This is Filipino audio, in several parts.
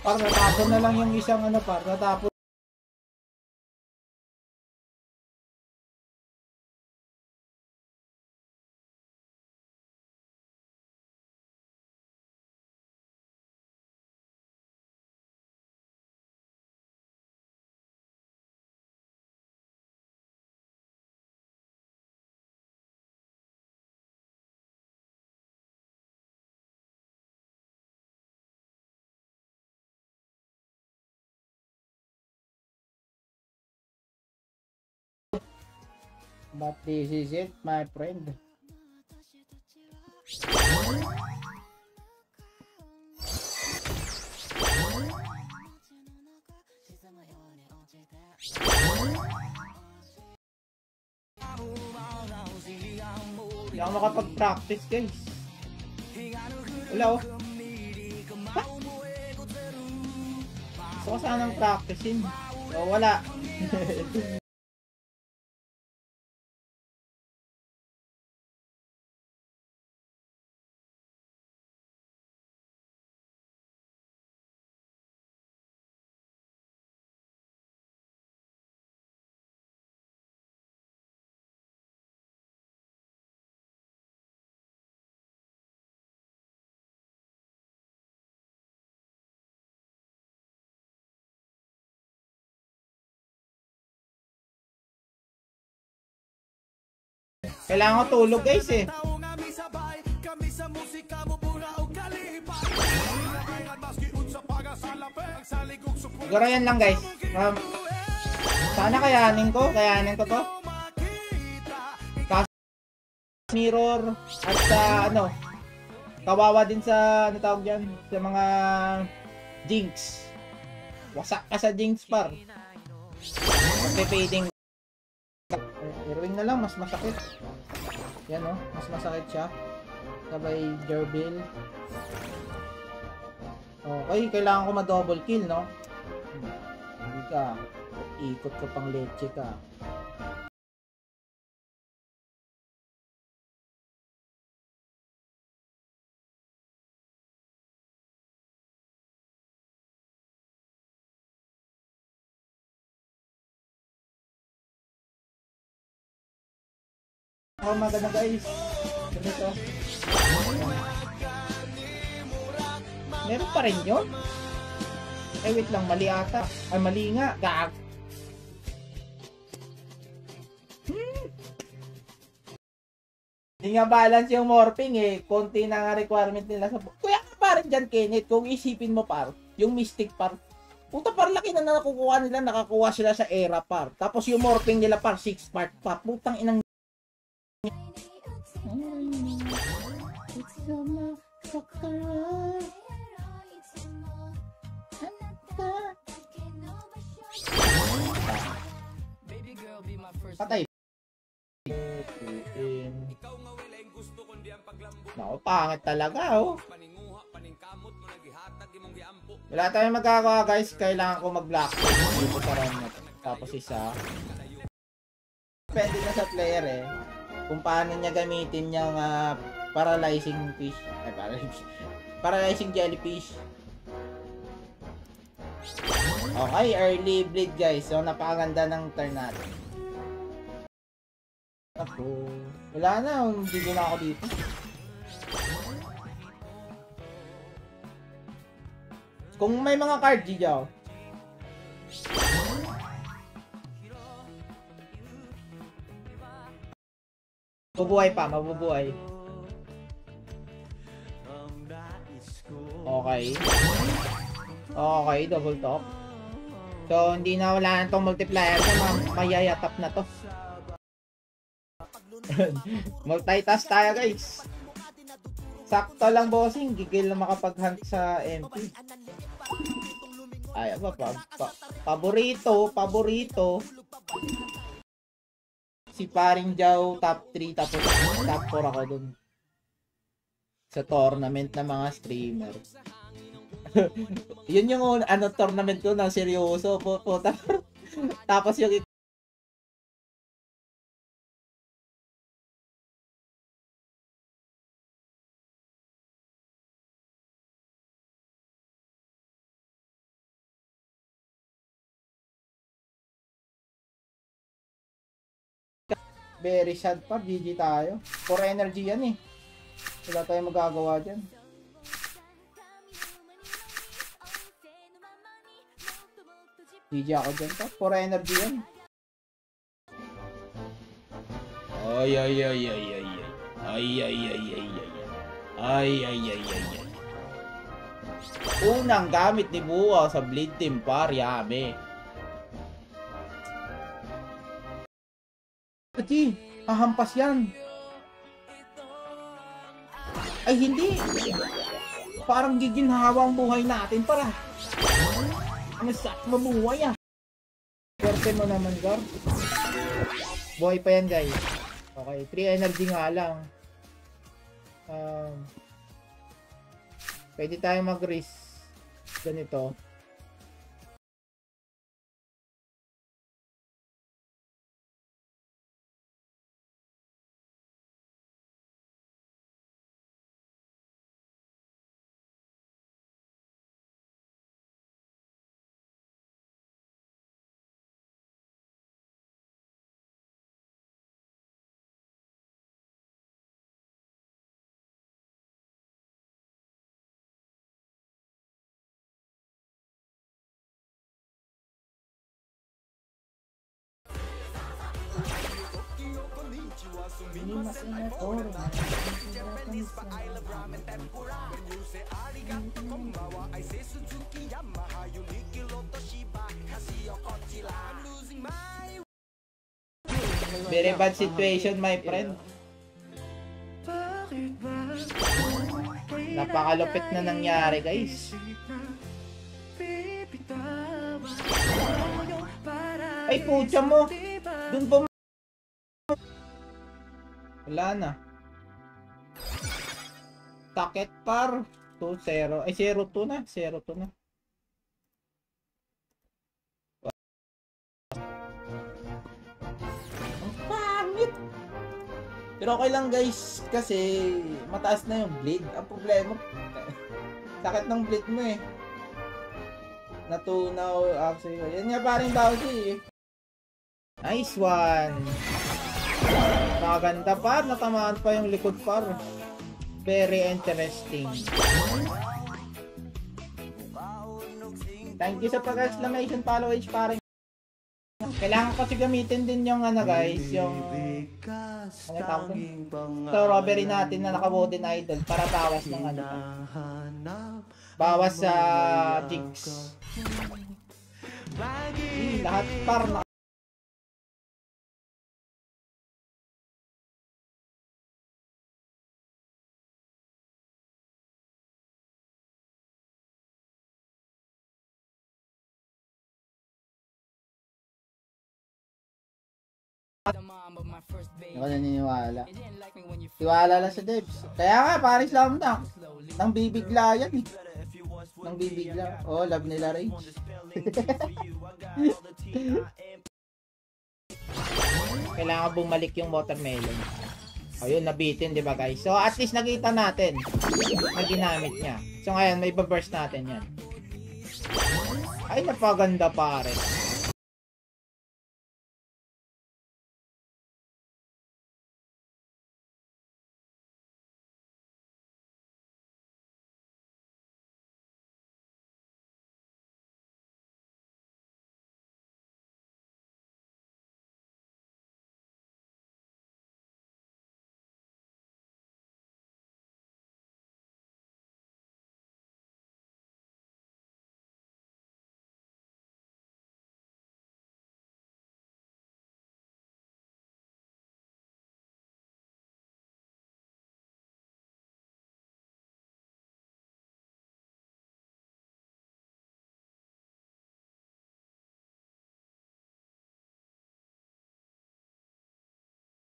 Par natapon na lang yung isang ano par, natapon. But this is it, my friend. Hindi ako makapag-practice guys. Wala oh. Gusto ko sanang practicein. So wala. Kailangan ko tulog guys eh. Siguro yan lang guys. Sana kayanin ko to. Kasi mirror at sa ano, kawawa din sa ano tawag dyan, sa mga jinx. Wasak ka sa jinx par. Magpe-fading. Heroin na lang, mas masakit. Yan oh, mas masakit siya. Sabay gerbil. Okay, kailangan ko ma-double kill, no? Hindi ka. Ikot ka pang leche ka. Oh, maganda guys. Ganito. Meron pa rin yun? Eh wait lang, mali ata. Ay mali nga, gag. Hindi nga balance yung morphing eh. Konti na nga requirement nila sa... Kuya ka pa rin dyan Kenneth, kung isipin mo par, yung mystic par. Puta par laki na nakukuha nila, nakakuha sila sa era par. Tapos yung morphing nila par, 6 part pa. Putang inang... Patay. Naku, pangit talaga oh. Wala tayong magagawa guys, kailangan ko mag-block dito sa round na to. Tapos isa. Depende na sa player eh. Kung paano niya gamitin yung paralyzing fish. Ay, paralyzing jellyfish. Okay, early bleed guys. So, napakaganda ng turn natin. Ako. Wala na, hindi na ako dito. Kung may mga card, Gijaw. Mabubuhay pa, mabubuhay. Okay. Okay, double top. So, hindi na wala na itong multiplier. Mayayatap na to. Multitask tayo guys. Sakto lang bossing, gigil na makapag-hunt sa MP. Ay, paborito. Si paring Jow top 3 tapos top 4 ako dun. Sa tournament ng mga streamer. Yun yung tournament ko na seryoso po. Tapos yung Very sad pa. GG tayo. For energy yan eh. Wala tayong magagawa dyan. GG ako dyan pa. For energy yan. Ay, ay, ay, ay, ay, ay. Ay, ay, ay, ay, ay. Ay, ay, ay, ay, ay. Unang gamit ni Buwa sa Bleed Team, par. Yame. Pati, hahampas yan. Ay, hindi. Parang giginhawa ang buhay natin, para. Masak mabuhay ah. Swerte mo naman, Gar. Buhay pa yan, guys. Okay, 3 energy nga lang. Pwede tayo mag-risk ganito. Very bad situation, my friend. Napakalupit na nangyari, guys. Ay, pucha mo. Dun po. Wala na. Taket par. 2-0. Ay, 0-2 na. 0-2 na. Ang pangit. Pero okay lang, guys. Kasi mataas na yung bleed. Ang problema, sakit ng bleed mo eh. Natunaw. Actually, yan nga paring Bowsy eh. Nice one. Maganda par. Natamaan pa yung likod par. Very interesting. Thank you sa pag-exclamation follow H paring. Kailangan kasi gamitin din yung ano guys, yung ano tawag doon? Strawberry natin na naka-wooden idol para bawas ng ano. Bawas sa jigs. Lahat par na. Ako naniniwala. Tiwala lang sa devs. Kaya nga, Paris Slam Dunk. Nang bibigla yan eh. Nang bibigla. Oh, love nila Rage. Kailangan bumalik yung watermelon. Ayun, nabitin, di ba guys? So, at least nakita natin na ginamit niya. So, ngayon, may baburst natin yan. Ay, napaganda pare.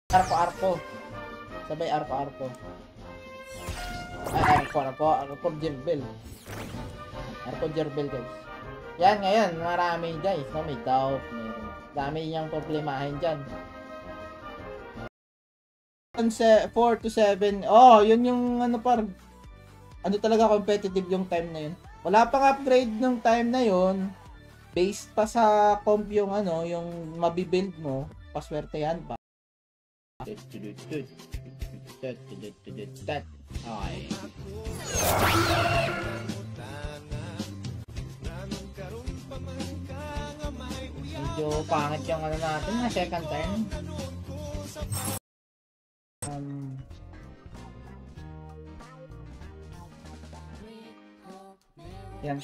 Arko-arko. Sabay arko-arko. Ay, arko Jerbel. Arko Jerbel guys. Yan ngayon, marami guys. No? May doubt. Dami niyang problemahin dyan. 4 to 7. Oh, yun yung ano par. Ano talaga competitive yung time na yun. Wala pang upgrade ng time na yun. Based pa sa comp yung ano, yung mabibuild mo. Paswerte yan pa. Okay. Medyo pangit yung ano natin na second turn. Yan,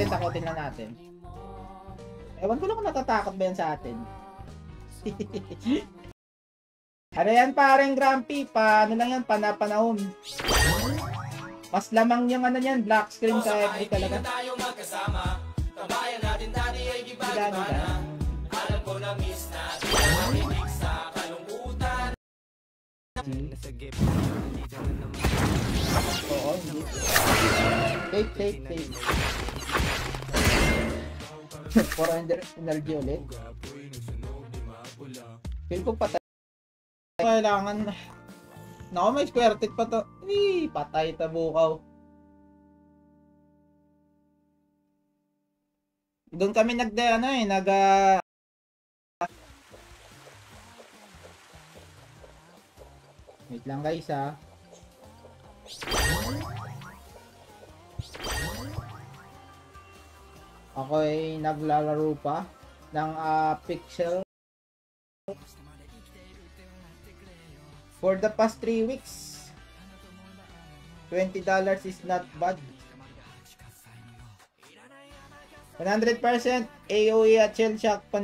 takotin na natin. Ewan ko lang kung natatakot ba yan sa atin. Ano yan pareng Grumpy? Paano lang yan? Panapanahon. Mas lamang yung ano yan, black screen sa FB talaga. Tabayan natin dati ay gibago pa na. Alam ko na miss natin ang makinig sa kalungkutan. Oo, hindi. Take. For energy ulit. Feel ko patay. Kailangan. Naku, may square tit pa to. Patay tabukaw. Doon kami wait lang guys ha. Ako ay naglalaro pa ng Pixel for the past 3 weeks. $20 is not bad. 100% AOE at Shell Shock pa.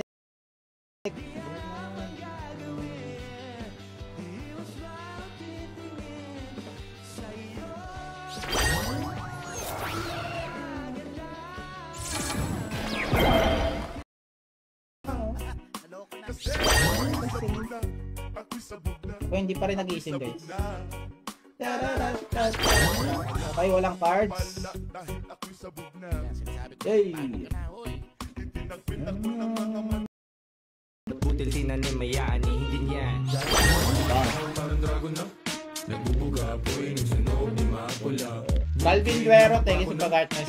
Hindi pa rin nagising guys. Okay, walang cards. Hey. Butil tinanim mayaan hindi niya. Balvin Duero, thank you sa pag-artness.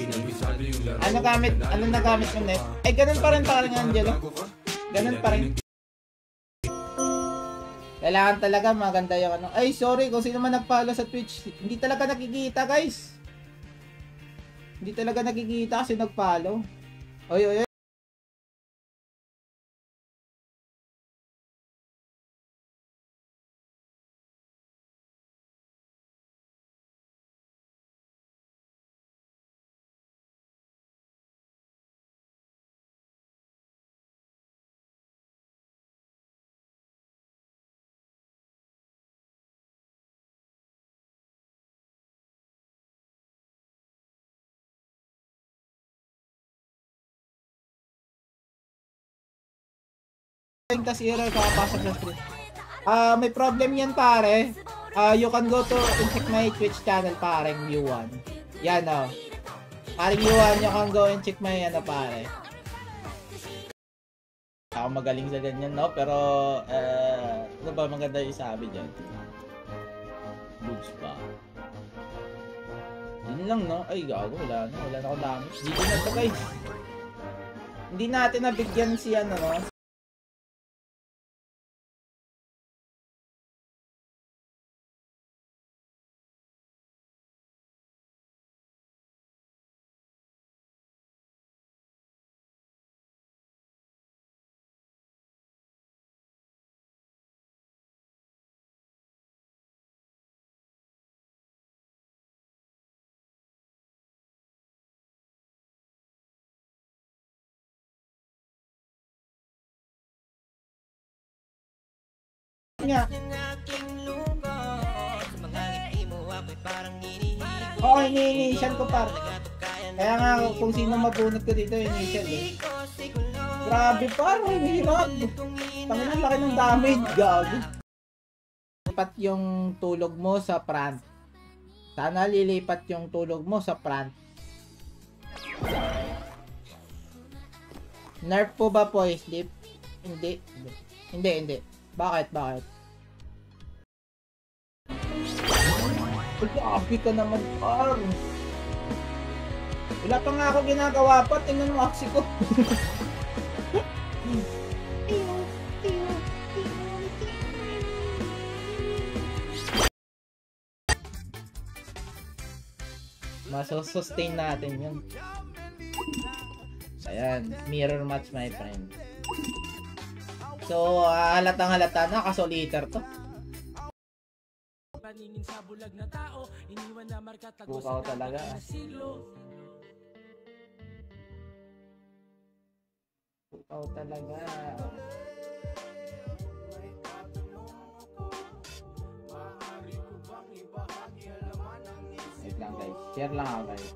Ano nagamit mo net? Ganun pa rin parang Angelo. Ganun pa rin. Kailangan talaga maganda yung ano. Ay, sorry kung sino man nag-follow sa Twitch. Hindi talaga nakikita, guys. Hindi talaga nakikita kasi nag-follow. Oy. Tas error kakapasok sa screen. May problem yan pare. You can go to check my Twitch channel pareng U1. Yan o. Pareng U1, you can go and check my ano pare. Ako magaling sa ganyan no, pero ano ba maganda yung sabi dyan? Boots pa. Yun lang no? Ay gago, wala na akong damage. Dito na to guys. Hindi natin nabigyan si ano no. Nga. Oo, ini-initial ko par. Kaya nga kung sino mabunot ko dito, initial eh. Grabe par, hirap. Tangin laki ng damage, gago. Lilipat yung tulog mo sa front. Sana lilipat yung tulog mo sa front. Nerf po ba po sleep? Hindi. Bakit? Grabe ka naman, par. Wala pa nga ako ginagawa pa. Tingnan mo aksi ko. Masustain natin yun. Ayan, mirror match my friend. So, halatang halata na, kasoliter to. Bukaw talaga. Bukaw talaga. Wait lang guys, share lang ako guys.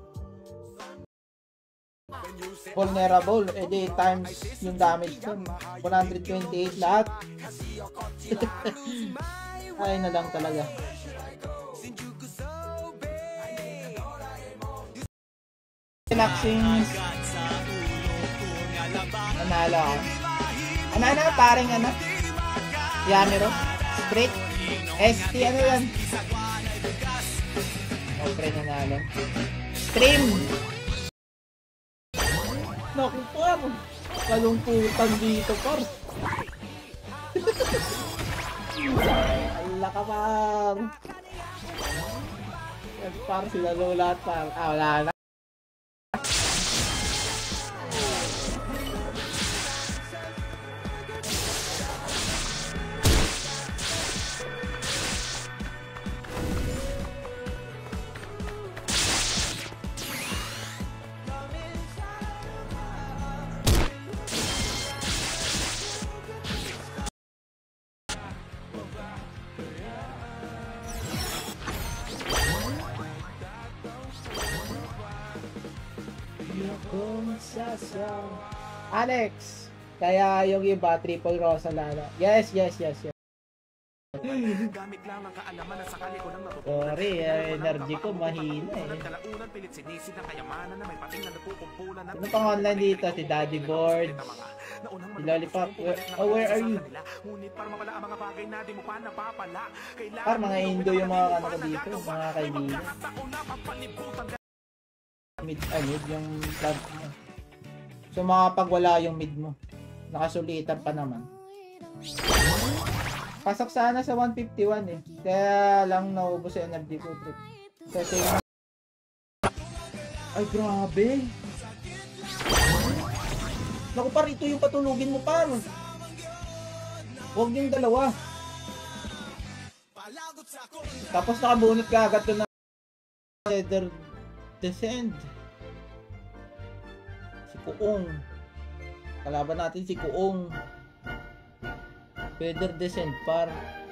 Vulnerable, edi times yung damage dun. 128 lahat. Ay na lang talaga. Relaxing. Nanalo ako. Ano paring ano? Yamiro. Straight. ST ano yan? Okay, nanalo. Stream. Naku par. Kalungkutan dito par. Ala ka par. Par sila lahat par. Wala na. Alex, kaya yung iba triple rosa lala. Yes. Gamit lang ang kaalaman na sakali ko nang natutunan. Sorry, energy ko mahina eh. Kalaunan pilit sinisid ng kayamanan na may pating na napukumpulan na. Ano pang online dito? Si Daddy Board, si Lollipop. Where are you? Ngunit para mapala ang mga bagay na di mo pa napapala. Par mga Indo yung mga ano ko dito, mga kaibigan. Mid yung plant mo. So makapag wala yung mid mo. Nakasulitan pa naman. Pasok sana sa 151 eh. Kaya lang naubos yung energy ko. Kasi ay grabe. Naku par, ito yung patulugin mo par. Huwag yung dalawa. Tapos nakabunot ka agad doon na Feather Descend. Si Kuong. Kalaban natin si Kuong. Feather Descent par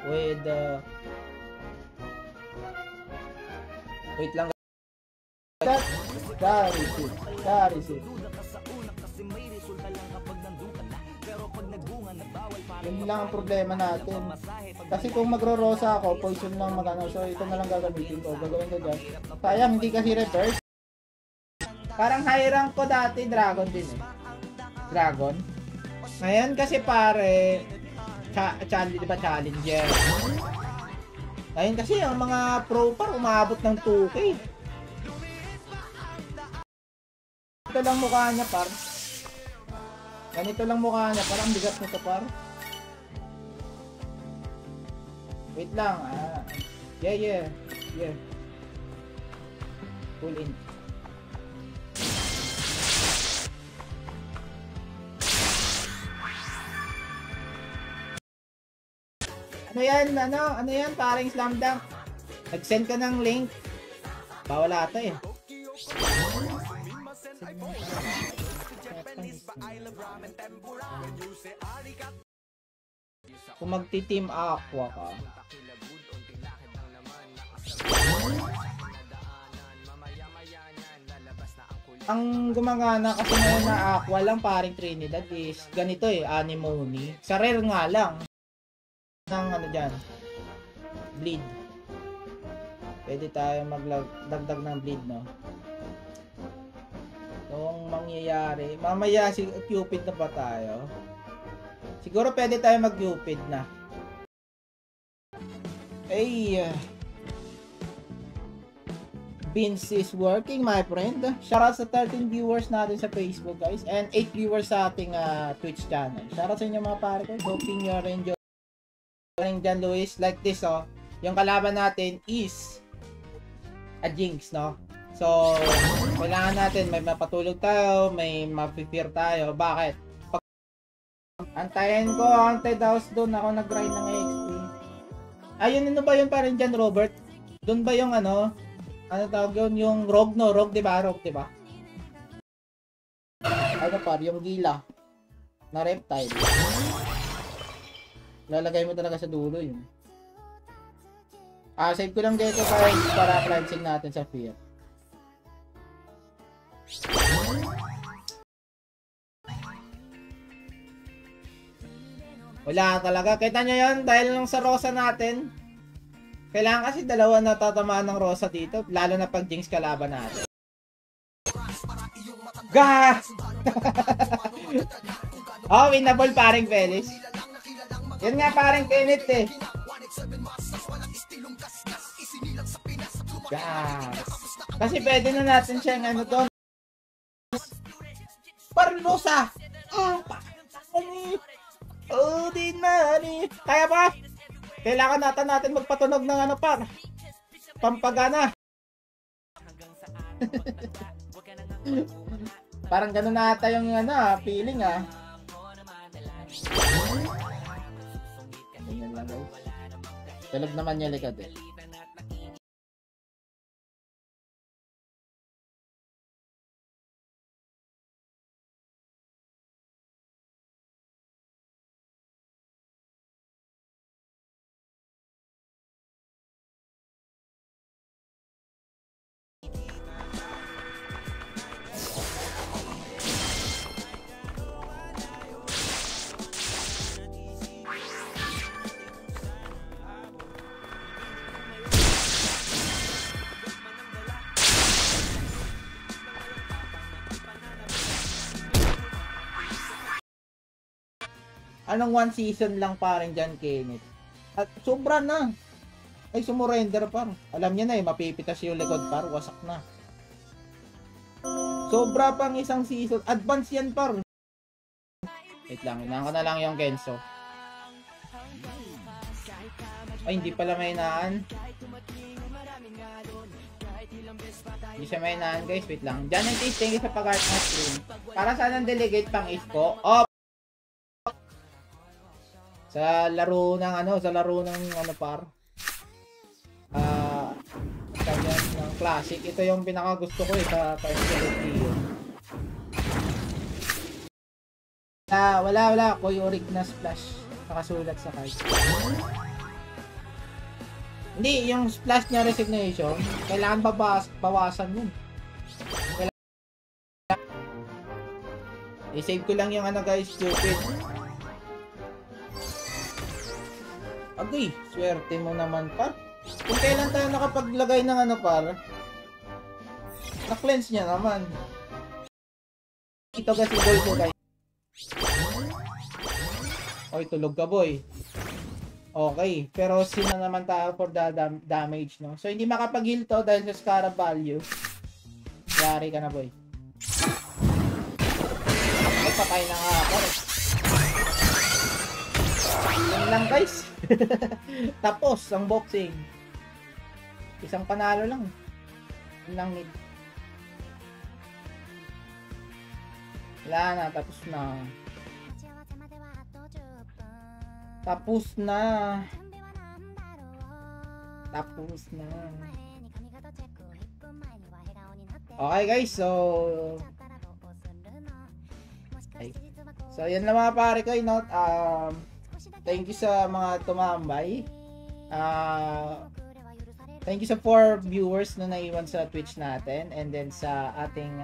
with wait lang. Dari sit. Yun lang ang problema natin. Kasi kung magro-rosa ako, poison lang magano. So ito na lang gagamitin ko. Gagawin ko dyan. Sayang, hindi kasi reverse. Parang high rank ko dati, dragon din eh. Dragon. Ngayon kasi pare, di ba challenger? Ngayon kasi ang mga pro par umabot ng 2K. Ito lang mukha niya par. Ganito lang mukha niya, parang bigat nito par. Wait lang, yeah. Pull in. Ano yan, paring slam dunk. Nag-send ka ng link. Bawal ata eh. Kung magti-team aqua ka. Ang gumagana kasi ngayon na aqua lang paring Trinidad is ganito eh, anemone. Sa rare nga lang. Ng ano dyan, bleed. Pwede tayo magdagdag ng bleed, no? Kung mangyayari, mamaya si Cupid na ba tayo? Siguro pwede tayo mag-Cupid na. Ay, Vince is working, my friend. Shoutout sa 13 viewers natin sa Facebook, guys, and 8 viewers sa ating Twitch channel. Shoutout sa inyo mga pare ko. Hoping you're enjoying dyan, Luis. Like this, oh. Yung kalaban natin is a Jinx, no? So, kailangan natin may mapatulog tayo, may mapipir tayo. Bakit? Antayin ko, anti-douse doon ako nag-grind ng XP. Ayun, ano ba yun pa rin dyan, Robert? Doon ba yung ano tawag yun? Yung rogue, no? Rogue, diba? Rogue, diba? Ano par, yung gila na reptile. Lalagay mo talaga sa dulo yun. Save ko lang dito guys para cleansing natin sa fear. Wala talaga. Kita nyo yun dahil lang sa Rosa natin. Kailangan kasi dalawa na tatamaan ng Rosa dito. Lalo na pag Jinx kalaban natin. Gah! Oh, winnable paring Felix. Yan nga paring Kenneth eh. Gah! Kasi pwede na natin siyang ano to. Parlosa! Oh, di na ni. Kaya ba? Kailangan natin magpatunog ng ano par. Pampagana. Parang gano'n na ata yung ano, feeling ah. Ganyan lang guys. Tulog naman niya likod eh. Anong one season lang parang dyan, Kenneth? At sobra na. Ay, sumurrender par. Alam niya na eh, mapipitas yung likod par. Wasak na. Sobra pang isang season. Advance yan par. Wait lang, hinaan ko na lang yung Genso. Ay, hindi pala may naan. Hindi siya may naan guys. Wait lang. Dyan yung thank you sa pag-art ng stream. Para saan ang delegate pang Isko? Oh! Sa laro ng ano par. Ganyan ng classic. Ito yung pinaka gusto ko eh sa personality. Wala. Koyorik na splash. Nakasulat sa card. Hindi, yung splash niya resignation, kailangan bawasan yun. I-save ko lang yung ano guys, stupid. Agay, swerte mo naman par. Kung kailan tayo nakapaglagay ng ano par, na-cleanse niya naman. Ito kasi boy ko guys. Oy, tulog ka boy. Okay, pero sino naman tayo for the damage, no? So hindi makapag-heal to dahil sa scarab value. Yari ka na boy. Ay, patay na nga ako. Yan lang guys. Tapos ang boxing. Isang panalo lang. Yun lang need. Wala na, tapos na. Tapos na. Okay guys, so yan lang mga pare ko, thank you sa mga tumambay. Thank you sa 4 viewers na naiwan sa Twitch natin, and then sa ating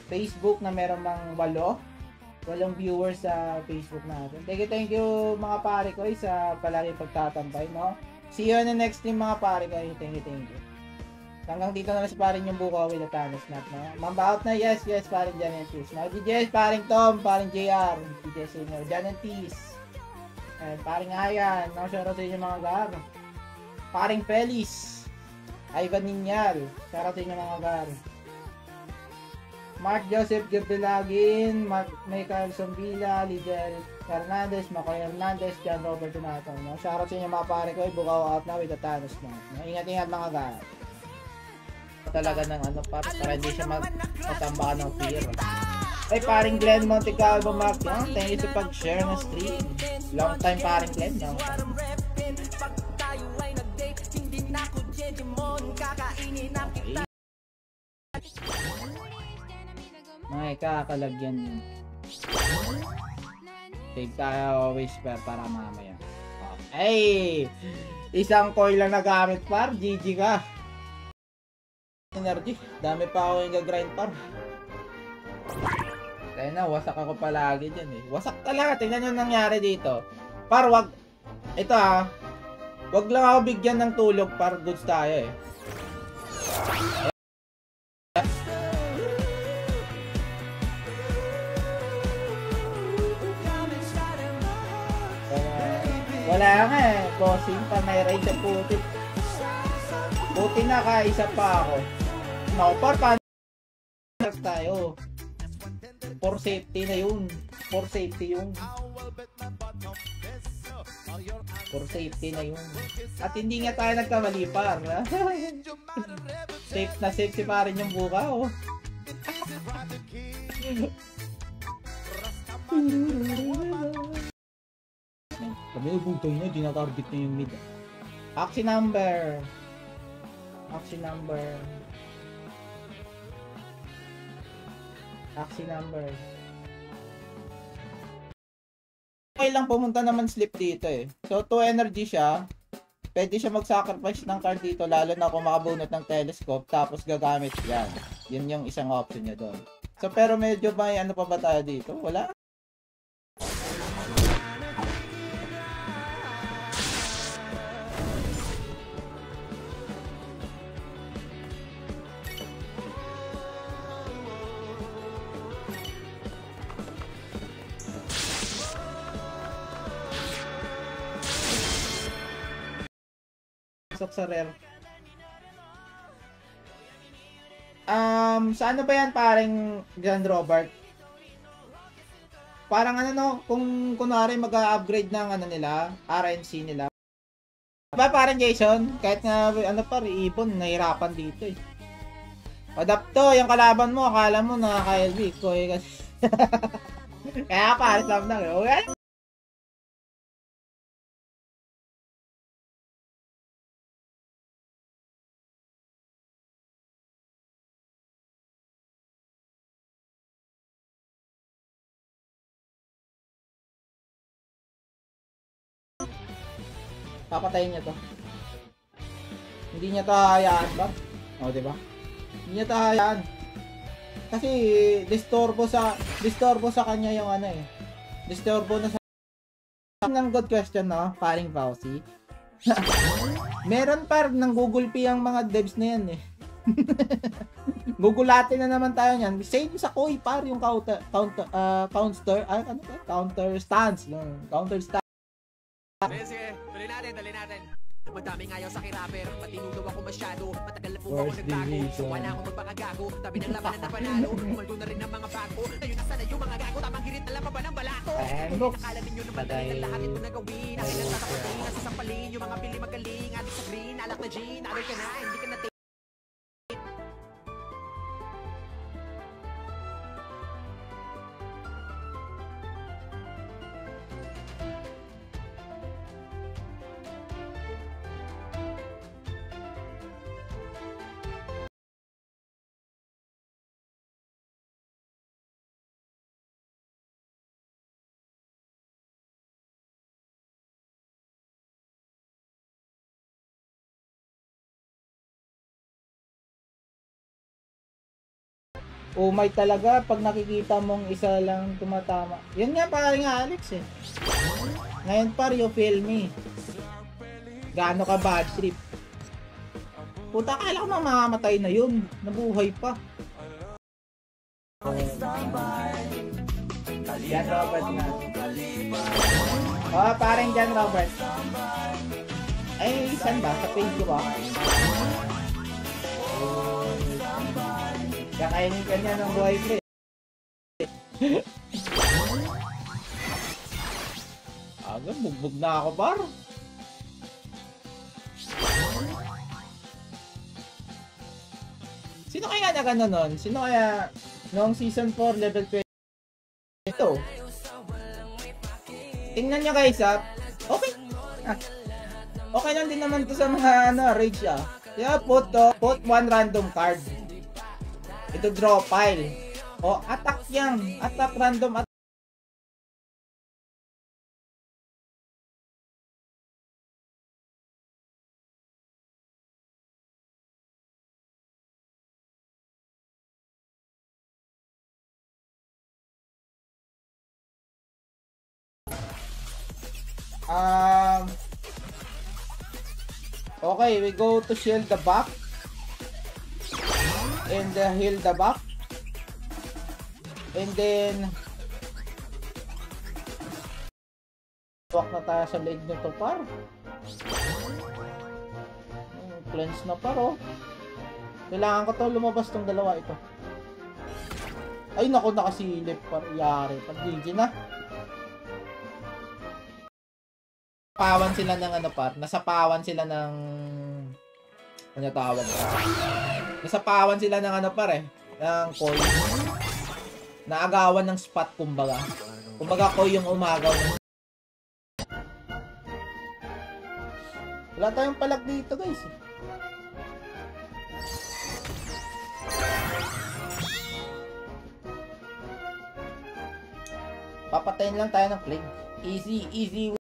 Facebook na meron mang 8 viewers sa Facebook natin. Thank you mga pare ko sa palagi pagtatambay, no? See you in the next stream mga pare ko. Thank you. Hanggang dito na lang sa parin yung buko with the Thanos Snap, no? Mambaot na, yes, parin Jan and Tease. Mga DJs, paring Tom, paring JR, DJ Senior, Jan and Tease. And paring Ayan, no? Shoutout sa inyo mga gar. Paring Feliz, Ivan Ninyal, shoutout sa inyo mga gar. Mark Joseph Gabdelagin, Michael Sombilla, Lidel Hernandez, Macoy Hernandez, John Robert Donato, no? Shoutout sa inyo mga pare ko, bukaw out na with the Thanos Snap, no? Ingat mga gar. talaga ng ano par, para hindi siya matambakan ng fear. Ay, paring Glenn Montecalvo Mac, thank you sa pag-share ng stream. Long time paring Glenn, long time. Mga kakalagyan yun. Save tayo always para mamaya. Okay. Isang coil lang nagamit par, GG ka. Energy, dami pa ako yung gagrind par. Kaya na, wasak ako palagi dyan eh. Wasak talaga, tingnan yung nangyari dito. Par, wag, ito wag lang ako bigyan ng tulog par, goods tayo eh. Wala nga eh, bossing pa may raid sa puti. Buti na kaisa pa ako. Naku par, paano tayo? For safety na yun. For safety yun. For safety na yun. At hindi nga tayo nagkamali par. Safe na safe si parin yung buka oh. Kami yung bugtay na, di na-target na yung mid. Action number. Action number. Action number. Okay lang, pumunta naman sleep dito eh. So 2 energy siya. Pwede siya mag-sacrifice ng card dito, lalo na kung makabunot ng telescope tapos gagamit yan. Yun yung isang option niya doon. So pero medyo may ano pa ba tayo dito? Wala. Sa rare. Sa ano ba yan paring John Robert? Parang ano no, kung kunwari mag-upgrade ng ano nila, RNC nila. Ba parang Jason, kahit nga ano pa ibon, nahirapan dito eh. Adapto, yung kalaban mo, akala mo nakaka-LB ko eh kasi. Kaya pares lang na. Okay? Papatayin niya to. Hindi niya to hayaan ba? O, di ba? Hindi niya to hayaan. Kasi disturbo sa kanya yung ano eh. Disturbo na sa ng good question no, paring Vauci. Meron par nang gugulpi ang mga devs na yan eh. Gugulatin na naman tayo niyan. Same sa Koi par yung counter stance, no? Counter stance. Sige, tuloy natin. Madaming ayaw sa kirapper, matinudaw ako masyado. Matagal na po ako nagbago, so wala akong magpakagago. Tabi ng labanan na panalo, umaldo na rin ang mga bago. Ayun na sana yung mga gago, tamang hirit na lang pa ba ng balato? Akala ninyo naman dali ng lahat ito nagawin. Akin ang tatapatin, nasasampalin yung mga pili magaling. Adik sa green, alak na gin, alay ka na, hindi ka na Umay talaga pag nakikita mong isa lang tumatama. Yun nga parang nga Alex eh. Ngayon par you feel me. Gaano ka bad trip. Puta, kala ko mamamatay na yun. Nabuhay pa. Jan Robert na. Oh, parang Jan Robert. Ay, saan ba? Sa page ko ba? Kakainin ka niya ng buhay ko eh. Agad, bugbog na ako par. kaya nagano nun? Sino kaya noong season 4 level 20? Ito. Tingnan nyo guys ha. Okay. Okay lang din naman to sa mga rage Kaya put one random card. Ito draw pile. O attack yan. Attack random attack. Okay, we go to shield the back and heal the back, and then walk na tayo sa leg nito par. Cleanse na par oh. Kailangan ko to lumabas tong dalawa ito. Ay nako, nakasilip par. Yari, pag-GG na. Pawan sila ng ano par, nasapawan sila ng ano tawag. Nasapawan sila ng ano par ng Koi. Naagawan ng spot kumbaga. Kumbaga Koi yung umagaw. Wala tayong palag dito guys. Papatayin lang tayo ng plague. Easy, easy.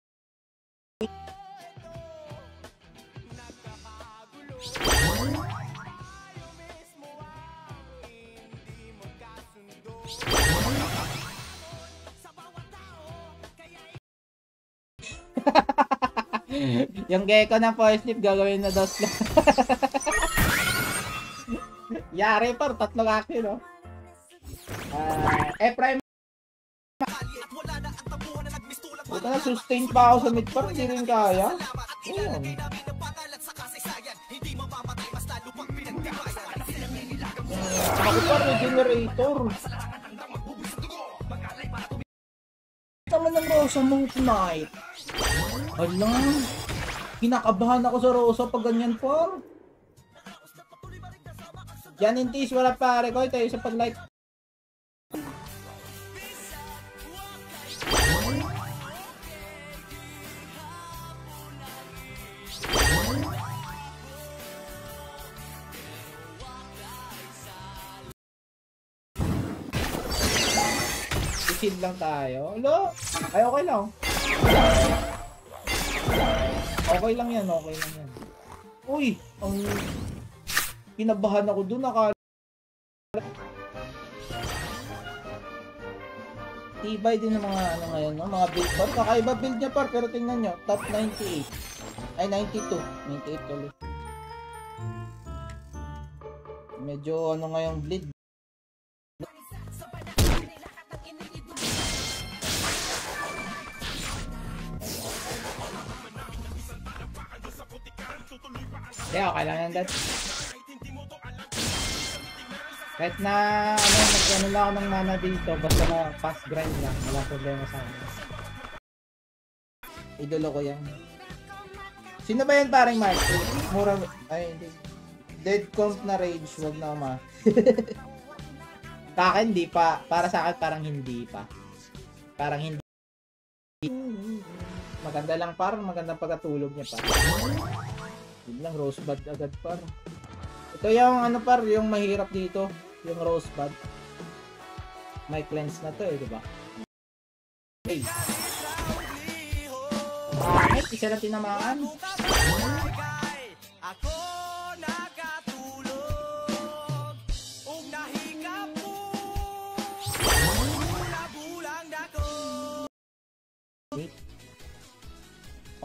Yung gecko na first sleep gagawin na dos lang. Yari par, 3 kaki no. Prime. Ito na, sustain pa ako sa mid par, hindi rin kaya. Ayan. Ako par, regenerator. Tama ng Rosa Moon Knight. Alam, kinakabahan ako sa Rosa pag ganyan par. Yan intis, wala pare ko. Tayo sa pag-light. Shield lang tayo. Hello? Ay, okay lang. Okay lang yan, okay lang yan. Uy, ang kinabahan ako dun. Tibay din ng mga ano ngayon, no? Mga build par. Kakaiba build niya par, pero tingnan nyo. Top 98. Ay, 92. 98 ulit. Medyo ano ngayong bleed. Yeah, okay lang yan dad. Kahit na ano lang ako ng mana dito, basta na fast grind lang, wala problema sa akin. Idolo ko yan. Sino ba yan paring Mark? Mura, ay hindi. Dead comp na rage, wag na ma. Sa akin hindi pa, para sa akin parang hindi pa. Parang hindi. Maganda lang parang magandang pagkatulog niya pa. Hindi lang rosebud agad par. Ito yung ano par, yung mahirap dito, yung rosebud. May cleanse na to di ba? Hey. Bakit? Isa na tinamaan. Ako nakatulog ug nahigap ko. Bulang dako.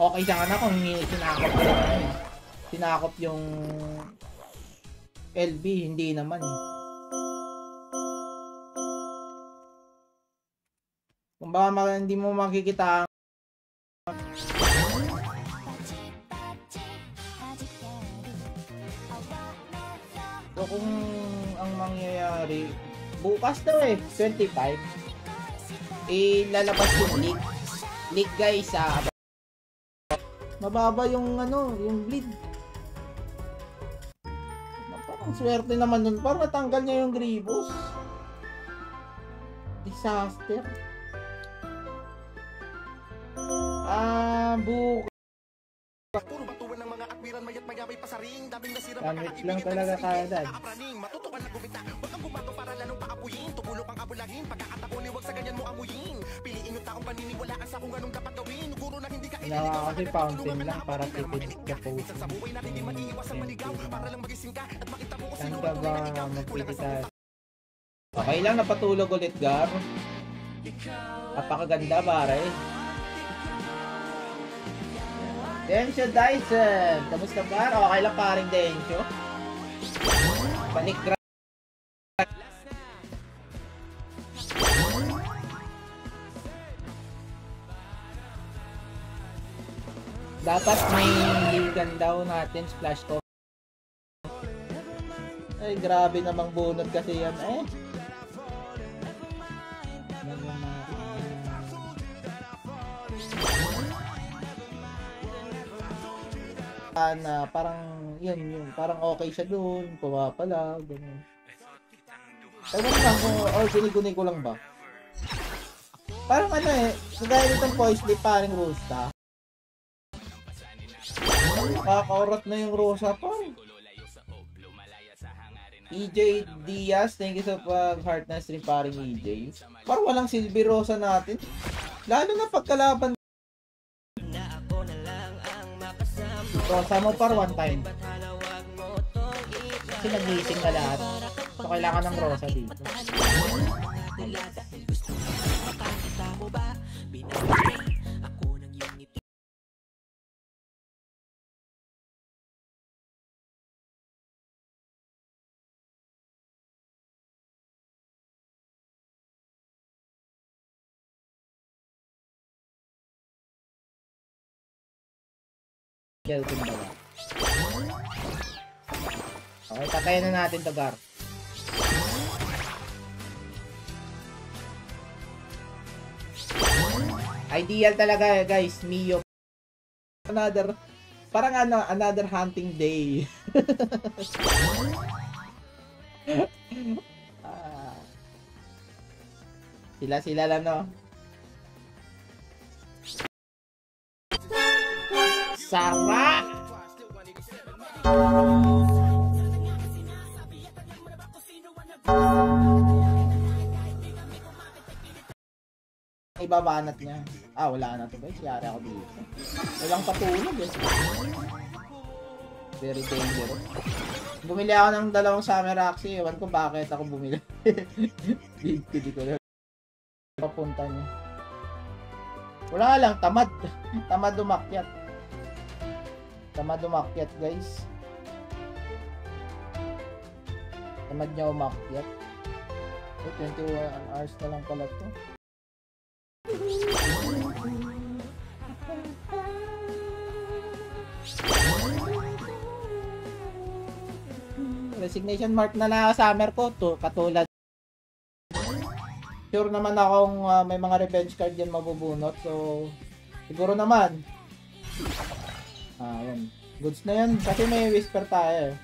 Okay siya na kung sinakop yung LB, hindi naman Kung baka hindi mo makikita so kung ang mangyayari bukas daw 25 ilalabas yung leak guys mababa yung ano, yung bleed. Ang swerte naman nun. Parang natanggal niya yung Grievous. Disaster. Puro batuan ng mga atwiran, mayat mayabay pasaring, daming nasira Sandwich lang talaga kagad. matutukan na gumita, huwag kang bumato para lalong paapuyin, tubulok ang abulagin, pagkakatakuli, huwag sa ganyan mo amuyin, piliin yung taong paniniwalaan sa kung anong dapat gawin, guro na hindi ka Ginawa ko kasi fountain lang para tipid sa post. sa buhay natin di maiiwasan maligaw, para lang magising ka at makita mo kung Saan sino ka ang ba tunay na ikaw. magpili tayo? Okay lang, napatulog ulit, Gar. Napakaganda, pare. Densyo Dyson! Kamusta, Gar? Okay lang, paring Densyo. Balik, Gar. Dapat may ligan daw natin, splash to. Ay, grabe namang bunot kasi yan, eh. Na parang yun, parang okay siya doon, pumapala, ganun. Ewan lang kung, or siniguni ko lang ba? Parang ano eh, kagaya nitong voice clip, parang Rosta. Nakaka-orat na yung Rosa pa. EJ Diaz, thank you sa pag-heart na stream, paring EJ. Parang walang silbi Rosa natin. Lalo na pagkalaban. Rosa mo par one time. Kasi nag-leasing na lahat. So kailangan ng Rosa dito. Gelton ba? Okay, patayin na natin to, Gar. Ideal talaga, guys. Mio. Another hunting day. Sila lang, no? Sarap! Ibabanat niya. Wala na to, guys. Yari ako dito. Walang patulog, eh. Very dangerous. Bumili ako ng dalawang Summer Axie. Ewan ko bakit ako bumili. Hindi ko lang. Papunta niya. Wala lang, tamad. Tamad umakyat. Tamad umakyat, guys. Tamad niya umakyat. 21 hours na lang pala to. Resignation mark na lang summer ko to, katulad. Sure naman akong may mga revenge card yan mabubunot, so siguro naman. Yan. Goods na yan kasi may whisper tayo.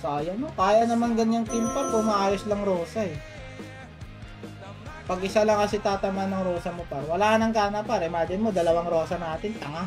Sayang, no? Kaya naman ganyang team pa kung maayos lang Rosa eh. Pag isa lang kasi tatama ng Rosa mo par, wala nang gana par. Imagine mo, dalawang Rosa natin, tanga.